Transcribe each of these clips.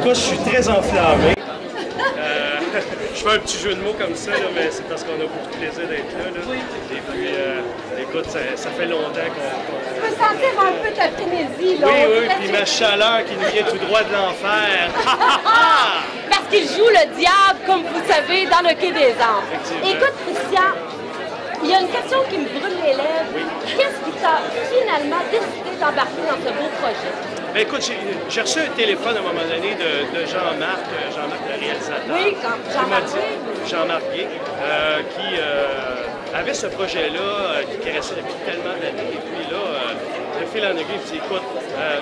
Écoute, je suis très enflammé. Je fais un petit jeu de mots comme ça, là, mais c'est parce qu'on a beaucoup de plaisir d'être là. Oui. Et puis, écoute, ça fait longtemps qu'on... Je peux sentir un peu ta frénésie, là. Oui, puis ma chaleur qui nous vient tout droit de l'enfer. Parce qu'il joue le diable, comme vous savez, dans le Quai des Anges. Écoute, Christian, il y a une question qui me brûle les lèvres. Oui. Qu'est-ce qui t'a finalement décidé d'embarquer dans ce beau projet? Ben écoute, j'ai reçu un téléphone à un moment donné de Jean-Marc le réalisateur. Oui, Jean-Marc Gué, qui avait ce projet-là qui est resté depuis tellement d'années. Et puis là, de fil en aiguille, il me dit, écoute,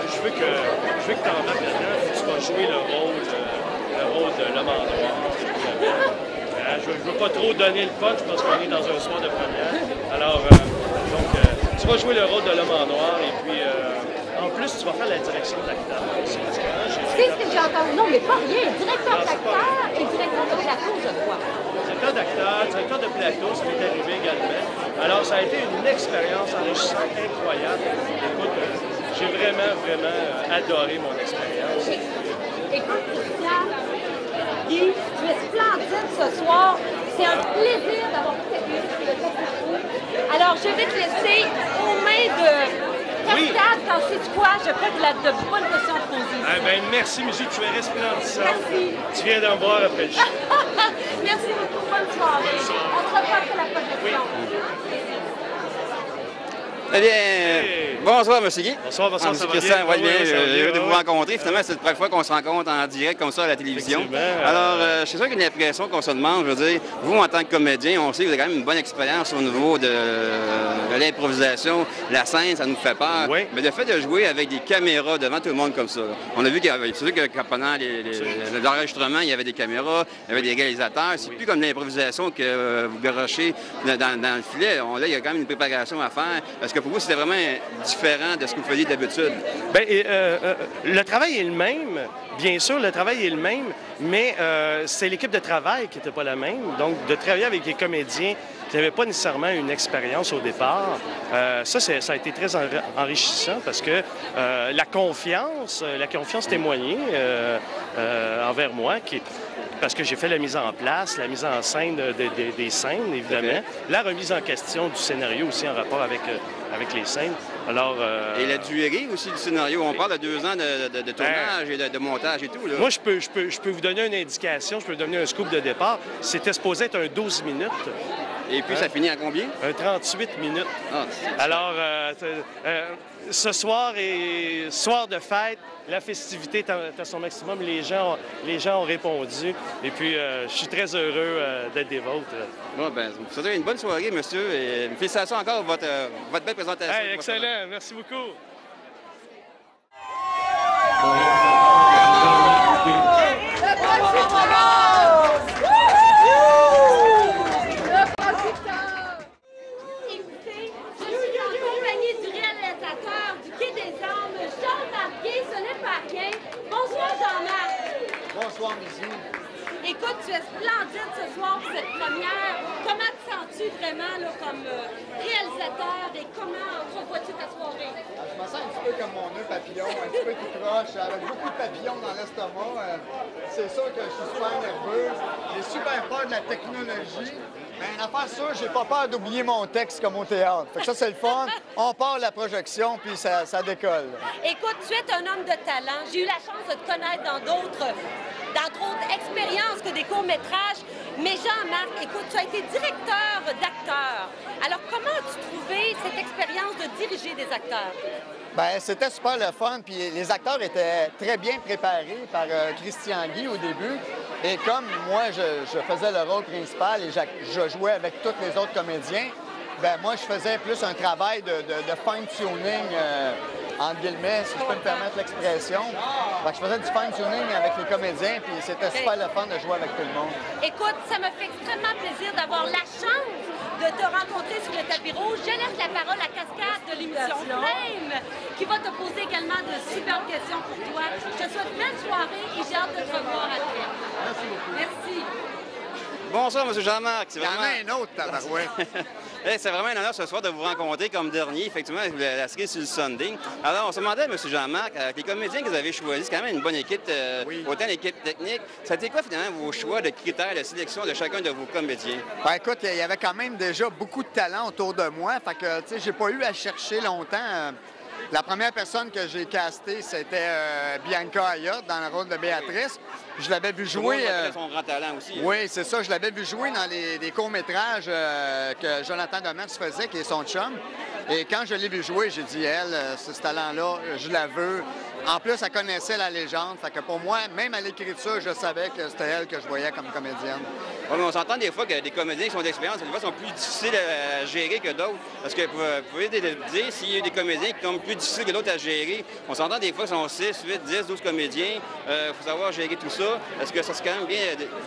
je veux que tu embarques là-dedans, tu vas jouer le rôle de l'homme en noir. Je ne veux pas trop donner le punch parce qu'on est dans un soir de première. Alors, tu vas jouer le rôle de l'homme en noir et puis... en plus, tu vas faire la direction d'acteur. C'est ce que j'ai entendu. Non, mais pas rien. Directeur d'acteur et directeur de plateau, je crois. Directeur d'acteur, directeur de plateau, ce qui est arrivé également. Alors, ça a été une expérience enrichissante, incroyable. Écoute, j'ai vraiment adoré mon expérience. Écoute, Christian, Guy, tu es splendide ce soir. C'est un plaisir d'avoir pu t'accueillir sur le Tapis. Alors, je vais te laisser aux mains de... Oui. Quand c'est quoi, je crois qu'il a de bonnes questions à poser. Ah ben, merci, monsieur, tu es resplendissant. Merci. Tu viens d'en boire après le show. Merci beaucoup, bonne soirée. On se revoit après la projection. Eh bien, bonsoir, M. Guy. Bonsoir, M. Christian, oui, bien, heureux de vous rencontrer. Finalement, c'est la première fois qu'on se rencontre en direct comme ça à la télévision. Alors, c'est sûr qu'il y a une impression qu'on se demande, je veux dire, vous, en tant que comédien, on sait que vous avez quand même une bonne expérience au niveau de l'improvisation, la scène, ça nous fait peur. Oui. Mais le fait de jouer avec des caméras devant tout le monde comme ça, on a vu qu'il y avait, c'est sûr que pendant l'enregistrement, il y avait des caméras, il y avait des réalisateurs. C'est plus comme l'improvisation que vous garochez dans le filet. Là, il y a quand même une préparation à faire. Est-ce que pour vous, c'était vraiment différent de ce que vous faisiez d'habitude? Bien, le travail est le même. Bien sûr, le travail est le même, mais c'est l'équipe de travail qui n'était pas la même. Donc, de travailler avec des comédiens qui n'avaient pas nécessairement une expérience au départ, ça a été très enrichissant parce que la confiance témoignée envers moi, parce que j'ai fait la mise en place, la mise en scène des scènes, évidemment, la remise en question du scénario aussi en rapport avec les scènes. Alors, et la durée aussi du scénario. On parle de 2 ans de tournage et de montage et tout. Là. Moi, je peux vous donner une indication, je peux vous donner un scoop de départ. C'était supposé être un 12 minutes. Et puis, ça finit à combien? Un 38 minutes. Ah, alors, ce soir est soir de fête. La festivité est à son maximum. Les gens ont répondu. Et puis, je suis très heureux d'être des vôtres. Bon, ben, vous souhaitez une bonne soirée, monsieur. Et félicitations encore pour votre belle présentation. Hey, excellent. Merci beaucoup. Bonsoir, Missy. Écoute, tu es splendide ce soir pour cette première. Comment te sens-tu vraiment là, comme réalisateur et comment entrevois-tu ta soirée? Je me sens un petit peu comme mon nœud papillon, un petit peu tout croche, avec beaucoup de papillons dans l'estomac. C'est sûr que je suis super nerveux. J'ai super peur de la technologie. Mais une affaire sûre, j'ai pas peur d'oublier mon texte comme au théâtre. Fait que ça, c'est le fun. On part la projection, puis ça décolle. Écoute, tu es un homme de talent. J'ai eu la chance de te connaître dans d'autres expériences que des courts-métrages. Mais Jean-Marc, écoute, tu as été directeur d'acteurs. Alors, comment as-tu trouvé cette expérience de diriger des acteurs? Bien, c'était super le fun, puis les acteurs étaient très bien préparés par Christian Guy au début. Et comme moi, je faisais le rôle principal et je jouais avec tous les autres comédiens, bien, moi, je faisais plus un travail de fine-tuning, entre guillemets, si je peux me permettre l'expression. Je faisais du fine-tuning avec les comédiens, puis c'était super le fun de jouer avec tout le monde. Écoute, ça me fait extrêmement plaisir d'avoir la chance de te rencontrer sur le tapis rouge. Je laisse la parole à Cascade de l'émission Flame, qui va te poser également de superbes questions pour toi. Je te souhaite une belle soirée et j'ai hâte de te revoir après. Merci beaucoup. Merci. Bonsoir, M. Jean-Marc. Il y en a un autre, tabarouette. C'est vraiment un honneur ce soir de vous rencontrer comme dernier, effectivement, avec la série sur le Sunday. Alors, on se demandait, M. Jean-Marc, avec les comédiens que vous avez choisis, c'est quand même une bonne équipe, autant l'équipe technique. Ça a été quoi, finalement, vos choix de critères de sélection de chacun de vos comédiens? Ben, écoute, il y avait quand même déjà beaucoup de talent autour de moi. Fait que, tu sais, j'ai pas eu à chercher longtemps. La première personne que j'ai castée, c'était Bianca Ayotte dans le rôle de Béatrice. Je l'avais vu jouer. Son grand talent aussi. Oui, c'est ça. Je l'avais vu jouer dans des courts-métrages que Jonathan Demers faisait, qui est son chum. Et quand je l'ai vu jouer, j'ai dit, elle, ce talent-là, je la veux. En plus, elle connaissait la légende. Fait que pour moi, même à l'écriture, je savais que c'était elle que je voyais comme comédienne. Oui, mais on s'entend des fois que des comédiens qui sont d'expérience, des fois, sont plus difficiles à gérer que d'autres. Parce que vous pouvez dire s'il y a des comédiens qui sont plus difficiles que d'autres à gérer. On s'entend des fois qu'ils sont 6, 8, 10, 12 comédiens. Il faut savoir gérer tout ça. Est-ce que ça s'est quand même bien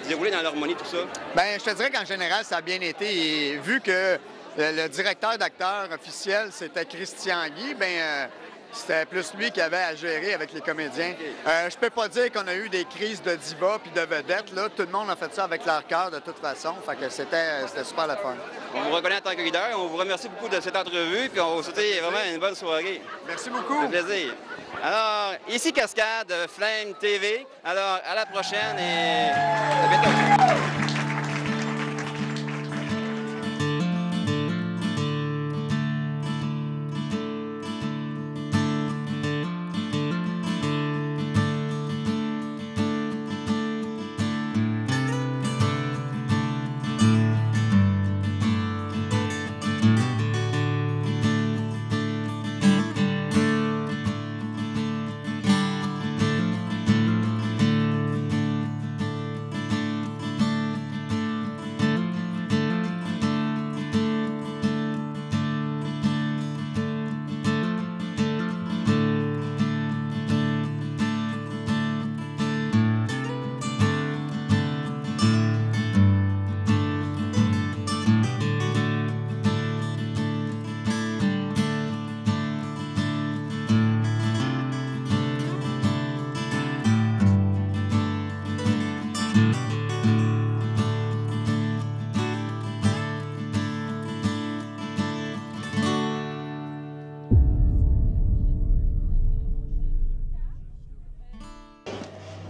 déroulé dans l'harmonie, tout ça? Bien, je te dirais qu'en général, ça a bien été. Et vu que le directeur d'acteur officiel, c'était Christian Guy, bien, c'était plus lui qui avait à gérer avec les comédiens. Je peux pas dire qu'on a eu des crises de diva puis de vedettes. Là. Tout le monde a fait ça avec leur cœur de toute façon. Fait que c'était super le fun. On vous reconnaît en tant que leader. On vous remercie beaucoup de cette entrevue. Puis on vous souhaite vraiment une bonne soirée. Merci beaucoup. Ça fait plaisir. Alors, ici Cascade, Flame TV. Alors, à la prochaine et à bientôt.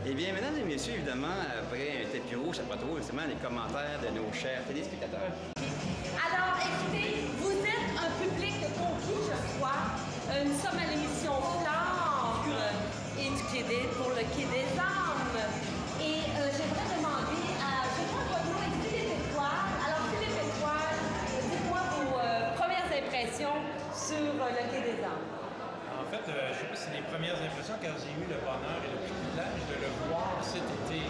Eh bien, mesdames et messieurs, évidemment, après un tapis rouge, ça retrouve justement les commentaires de nos chers téléspectateurs. Alors, écoutez, vous êtes un public conquis, je crois. Nous sommes à l'émission Flamme pour le Quai des Âmes. Et j'aimerais demander à, je crois que votre nom est Philippe Étoile. Alors, Philippe Étoile, dites-moi vos premières impressions sur le Quai des Âmes. En fait, je ne sais pas si c'est les premières impressions, car j'ai eu le bonheur et le privilège de le voir cet été.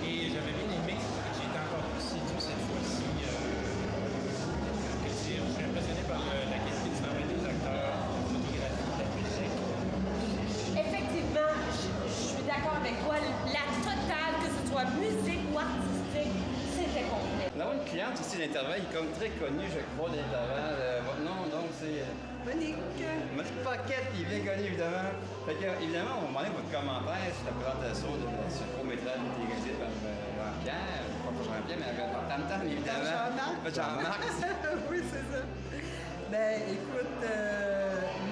Et j'avais bien aimé, j'ai été encore plus séduit cette fois-ci. Je suis impressionné par la qualité du travail des acteurs, la photographie, la musique. Effectivement, je suis d'accord avec toi. La totale, que ce soit musique ou artistique, c'était complet. Là, une cliente ici d'Intervalle, il est comme très connu, je crois, d'Intervalle. Votre nom, donc, c'est... Monique. Monique Paquette, qui est bien connue, évidemment. Fait que, évidemment, on va demander votre commentaire sur la présentation de ce court-métrage qui est réalisé par Jean-Pierre. Pas Jean-Pierre, mais avec Tam-Tam, évidemment. Jean-Marc. Oui, c'est ça. Ben, écoute,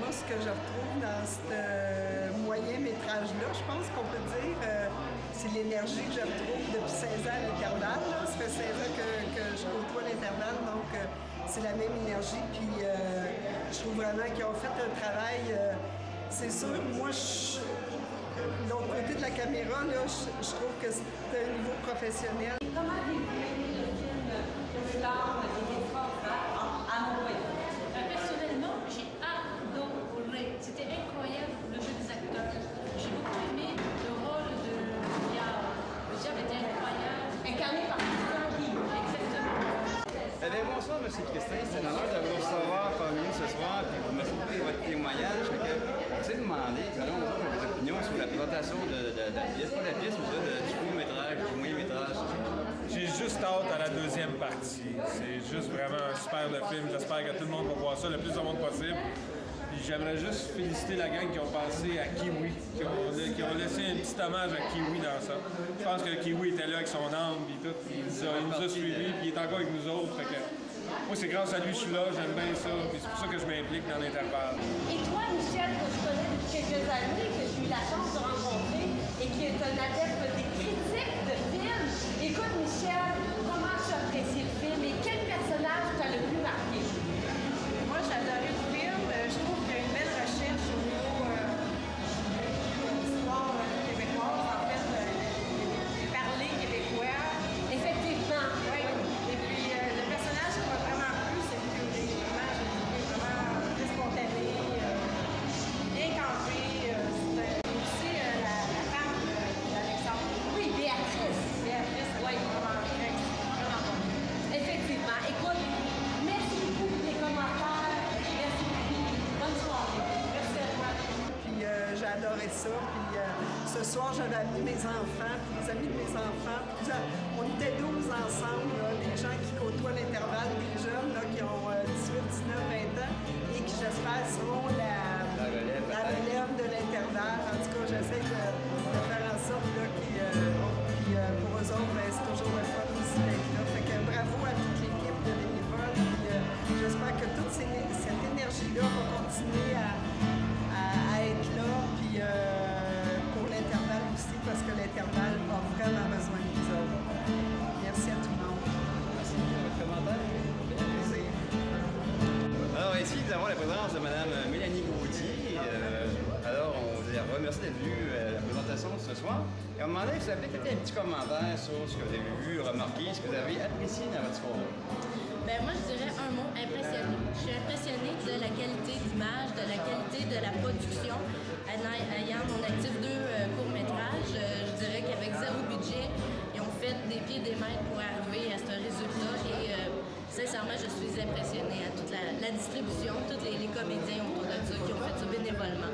moi, ce que je retrouve dans ce moyen métrage-là, je pense qu'on peut dire, c'est l'énergie que je retrouve depuis 16 ans à l'intervalle. Ça fait 16 ans que je côtoie l'intervalle, donc c'est la même énergie. Puis je trouve vraiment qu'ils ont fait un travail. C'est sûr, moi, de l'autre côté de la caméra, là, je trouve que c'est un niveau professionnel. Comment avez-vous aimé le film Flamme des extraordinaires à Montréal? Personnellement, j'ai adoré. C'était incroyable le jeu des acteurs. J'ai beaucoup aimé le rôle de Diable. Le Diable était incroyable. Incarné par Christian Guy. Exactement. Eh bien, bonsoir, M. Christin. C'est un honneur de vous recevoir parmi nous ce soir. Puis vous merci beaucoup de votre témoignage. On s'est demandé, selon vos opinions, sur la présentation de la pièce, pas la pièce, mais du court-métrage, du moyen-métrage. J'ai juste hâte à la deuxième partie. C'est juste vraiment un super le film. J'espère que tout le monde va voir ça, le plus de monde possible. Puis j'aimerais juste féliciter la gang qui ont pensé à Kiwi, qui ont laissé un petit hommage à Kiwi dans ça. Je pense que Kiwi était là avec son âme, puis tout. Il nous a suivis, puis il est encore avec nous autres. Fait que moi, c'est grâce à lui que je suis là, j'aime bien ça, puis c'est pour ça que je m'implique dans l'intervalle. Et toi, Michel, que je connais depuis quelques années, que j'ai eu la chance de rencontrer et qui est un adepte des critiques de films. Écoute, Michel, comment tu as apprécié le film et quel personnage t'a le plus marqué? Moi, j'ai adoré le film. Je trouve qu'il y a une belle recherche au niveau de l'histoire québécoise, en fait, les parler québécois. Effectivement. Oui. Et puis, le personnage qui m'a vraiment plu, c'est que les images étaient vraiment très spontanées, bien campées. C'était aussi la femme d'Alexandre. Oui, Béatrice. Béatrice, Oui. vraiment bonne. Effectivement. Écoute, merci beaucoup pour tes commentaires. Merci beaucoup. Bonne soirée. Merci à toi. Puis j'ai adoré ça. Puis ce soir, j'avais amené mes enfants, puis les amis de mes enfants. Puis, on était 12 ensemble, là, des gens qui côtoient l'intervalle, des jeunes là, qui ont 18, 19, 20 ans et qui, j'espère, seront la relève de l'intervalle. En tout cas, j'essaie de faire en sorte là, pour eux autres, ben, c'est toujours le fun aussi d'être là. Fait que bravo à toute l'équipe de bénévoles. Puis j'espère que toute cette énergie-là va continuer à être là, puis pour l'intervalle aussi, parce que l'intervalle a vraiment besoin de vous autres. Merci à tout le monde. Merci pour votre commentaire. Plaisir. Alors ici, nous avons la présence de Mme Mélanie Gauthier. Alors, on vous remercie d'être venu à la présentation ce soir. Et à un moment donné, vous avez peut-être un petit commentaire sur ce que vous avez vu, remarqué, ce que vous avez apprécié dans votre soirée. Ben moi, je dirais un mot, impressionné. Je suis impressionnée de la qualité d'image, de la qualité de la production. Ayant mon actif 2 courts-métrages, je dirais qu'avec zéro budget, ils ont fait des pieds et des maîtres pour arriver à ce résultat. Et sincèrement, je suis impressionnée à toute la distribution, tous les comédiens autour de ça qui ont fait ça bénévolement.